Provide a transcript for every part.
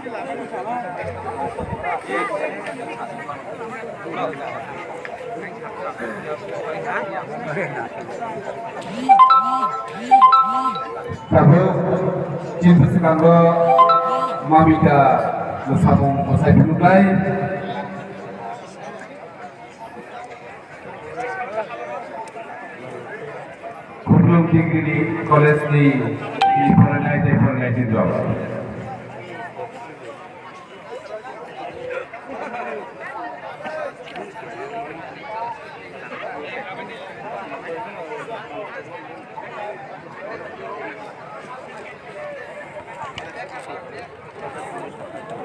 Sabuk cinta sekanggo mamida musabung musai dulukai Kurlum Degree College di Foreign Job.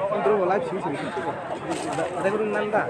Control live sih. Ada kurang nanda.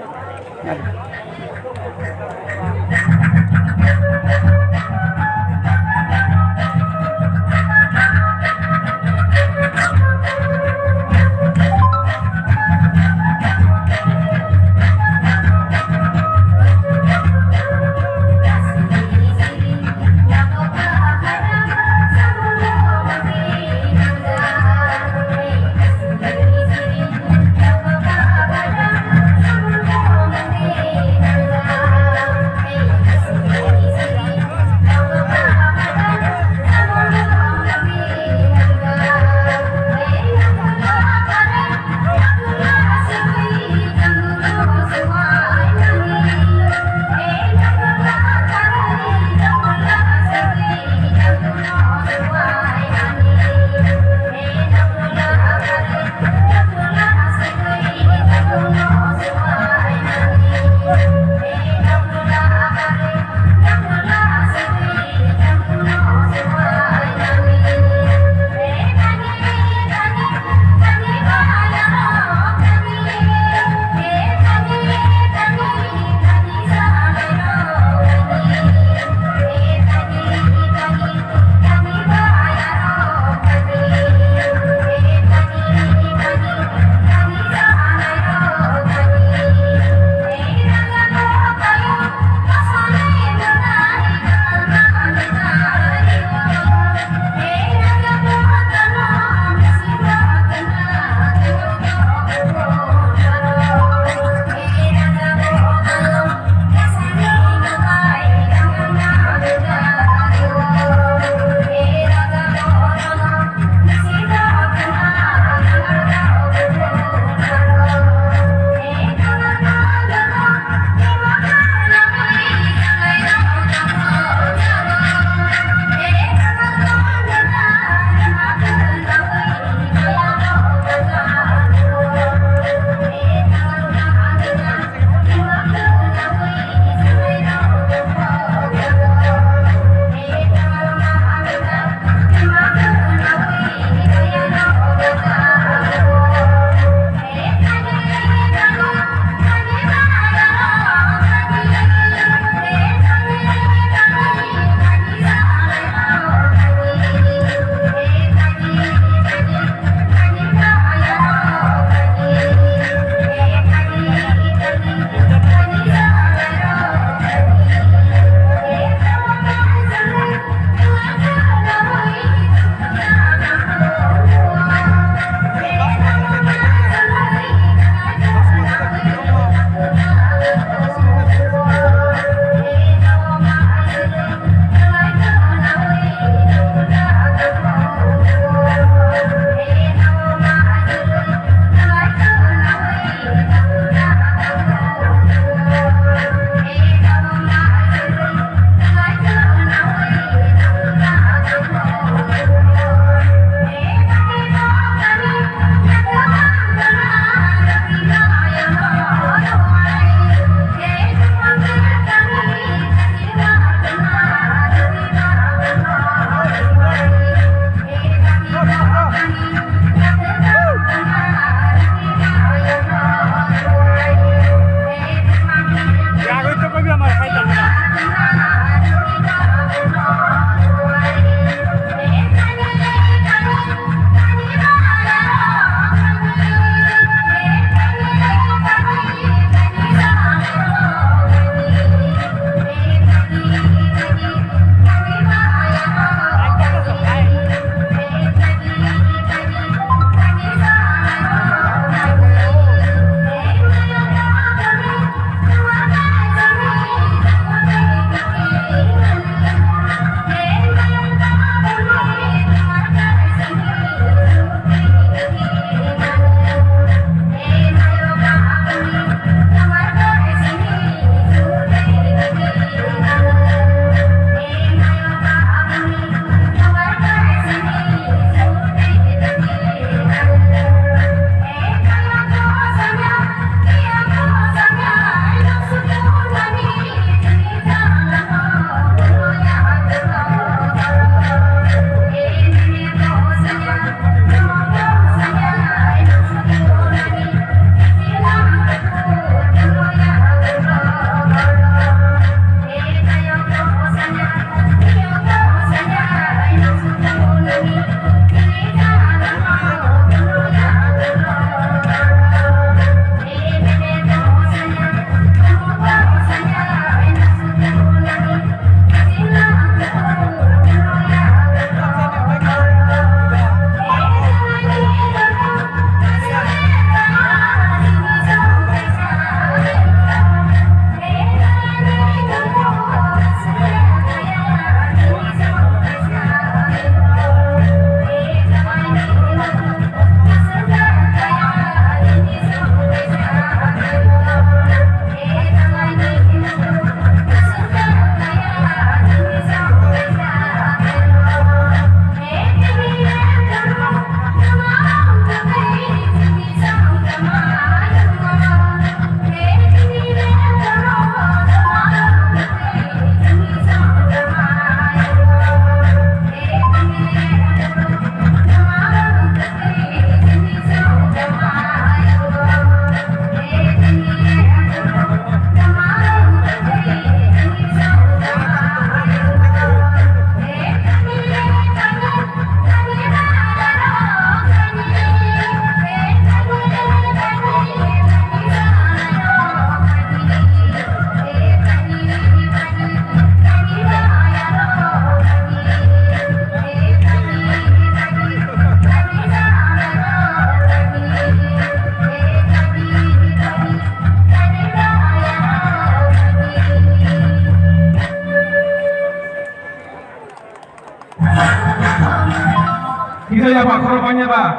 ya Pak, korbannya Pak.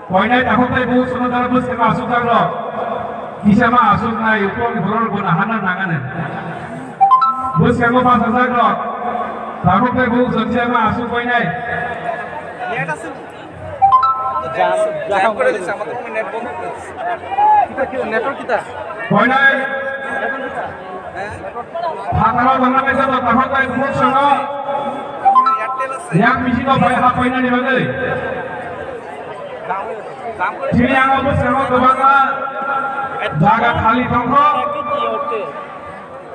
Poinnya takut ibu sementara bus kita masuk kan loh. Bisa masuk na itu di bulan gunahanan nanganan. Bus kamu pasang kan loh. Takut ibu sementara masuk poinnya. Jam করে দিছে আমাদের net বন্ধ kita network kita Poinnya. Hakalo bangla pesa to takut ibu sango. Yang misi kau bayar poinnya di mana? Sini yang aku sama kebangga jaga kali tongko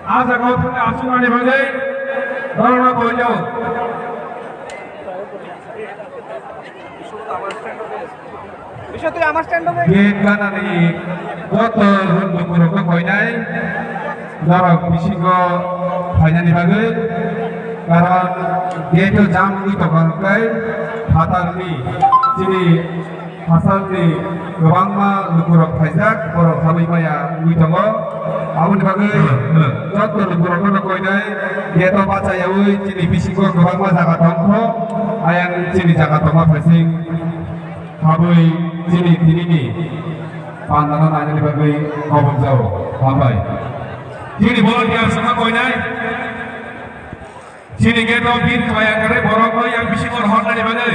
asa kau punya asuhan di mana dorong kau jauh bisa tuh আমার stand হবে gate kanan ini kotor untuk kurung kau ini dorong misi kau hanya di mana karena gate jam itu kan kai hatar ni sini hasalni gobangma lukurok phaijak borok habimaya uitongo aboni bagai jotto lukurok no koinai geto bachayaui chini bisingo gobangma jaga tongkho ayang chini jaga tongma phasing habui chini tinini pandana nani bagai kobong jao habai chini volunteer sama koinai chini geto bin kaya kare borok yang bisingo hon nani bagai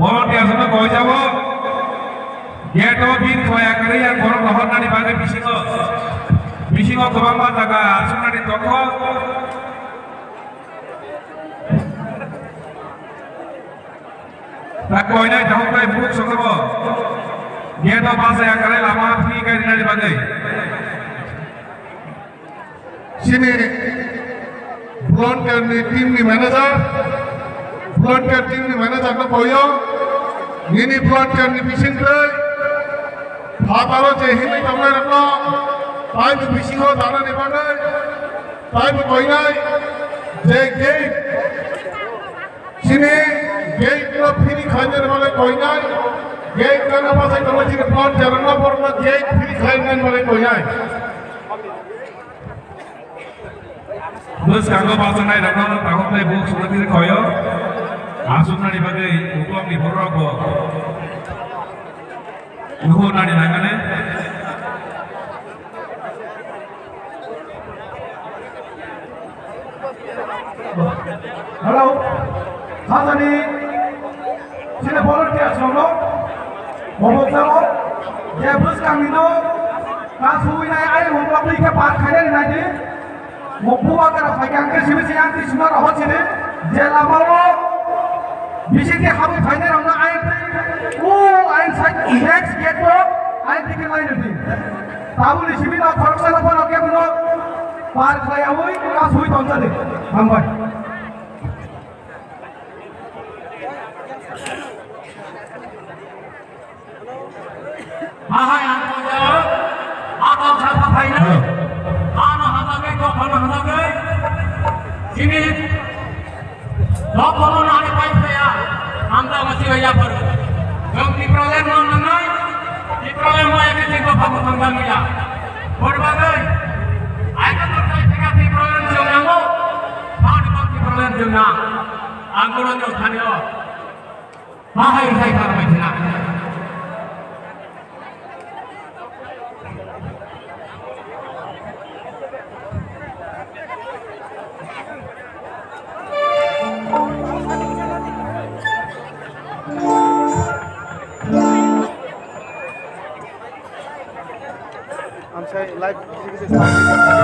volunteer sama kau jawab dia tu bin kaya kari yang borong lahor nani bagai bisingo kebang mata ka asum nani toko tak kau ini jauh kaya buruk sokabo dia tu bahasa yang kari lama free kaya nani bagai sini volunteer ni tim ni manager volunteer tim ni manager ko koyo ini volunteer ni bising kai hataro je hini tamai rakno tai bu bisingo dana ni banai tai bu koinai je gate sini gate ko free khainer wale koinai gate kana pasai kalo jine volunteer na porna gate free khainer wale koinai bus kanggo pasang naik rakno takut naik buk seperti koyo asum nani bagai hukum di borok nuhu nani nangane halo hasani sini volunteer sono bobo jalo ya bus kami no kasui nai ai hong ke park khane nai di mobuwa kara phagyang ke sibi siang ti sumar ho chine je lamao bisiki habi phaine ramna ai o ai side next gate to ai dike line di tabuli sibi na khorsa na pon ke buno park khaya hoi kasui tonja de hambai Mahai aku jawab, aku siapa payah? Ano hatagai, kau kalau hatagai, sini, kau kalau nak payah saya, anda masih bayar baru. Jom di problem mana nai, di problem mana kita kau bawa tanggal mulia. Berbagai, ayat terkait dengan di problem jomnamu, kau di problem jomnam, angguran jom thaniyo, mahai saya kalau macam I'm sorry, live.